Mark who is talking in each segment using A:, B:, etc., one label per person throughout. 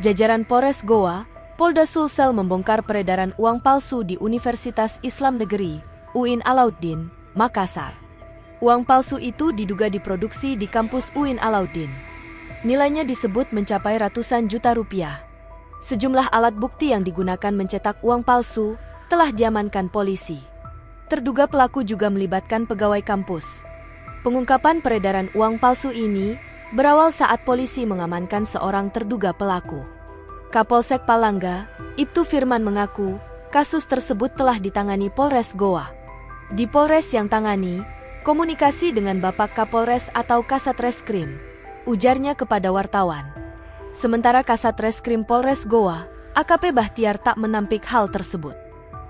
A: jajaran Polres Goa, Polda Sulsel membongkar peredaran uang palsu di Universitas Islam Negeri, UIN Alauddin, Makassar. Uang palsu itu diduga diproduksi di kampus UIN Alauddin. Nilainya disebut mencapai ratusan juta rupiah. Sejumlah alat bukti yang digunakan mencetak uang palsu telah diamankan polisi. Terduga pelaku juga melibatkan pegawai kampus. Pengungkapan peredaran uang palsu ini berawal saat polisi mengamankan seorang terduga pelaku. Kapolsek Palangga, Ibtu Firman mengaku, kasus tersebut telah ditangani Polres Goa. Di Polres yang tangani, komunikasi dengan Bapak Kapolres atau Kasat Reskrim, ujarnya kepada wartawan. Sementara Kasat Reskrim Polres Goa, AKP Bahtiar tak menampik hal tersebut.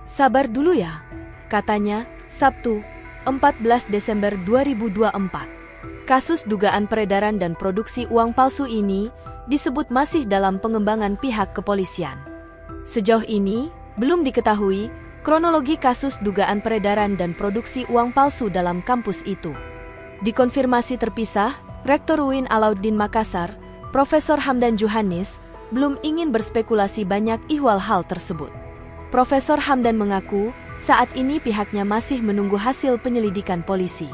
A: Sabar dulu ya, katanya, Sabtu, 14 Desember 2024. Kasus dugaan peredaran dan produksi uang palsu ini disebut masih dalam pengembangan pihak kepolisian. Sejauh ini, belum diketahui kronologi kasus dugaan peredaran dan produksi uang palsu dalam kampus itu. Dikonfirmasi terpisah, Rektor UIN Alauddin Makassar, Profesor Hamdan Johannes, belum ingin berspekulasi banyak ihwal hal tersebut. Profesor Hamdan mengaku, saat ini pihaknya masih menunggu hasil penyelidikan polisi.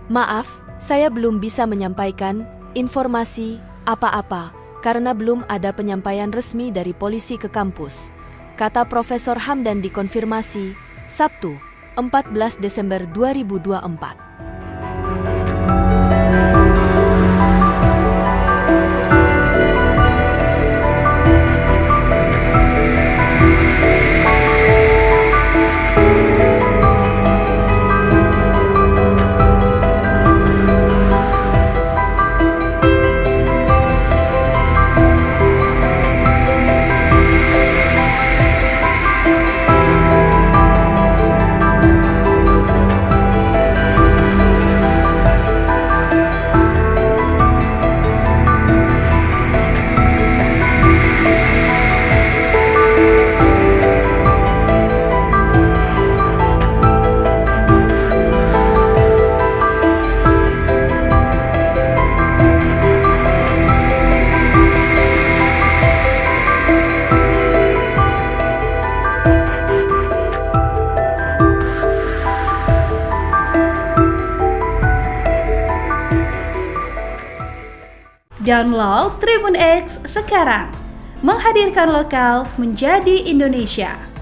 A: Maaf, saya belum bisa menyampaikan informasi apa-apa karena belum ada penyampaian resmi dari polisi ke kampus, kata Profesor Hamdan dikonfirmasi, Sabtu, 14 Desember 2024.
B: Download Tribun X sekarang, menghadirkan lokal menjadi Indonesia.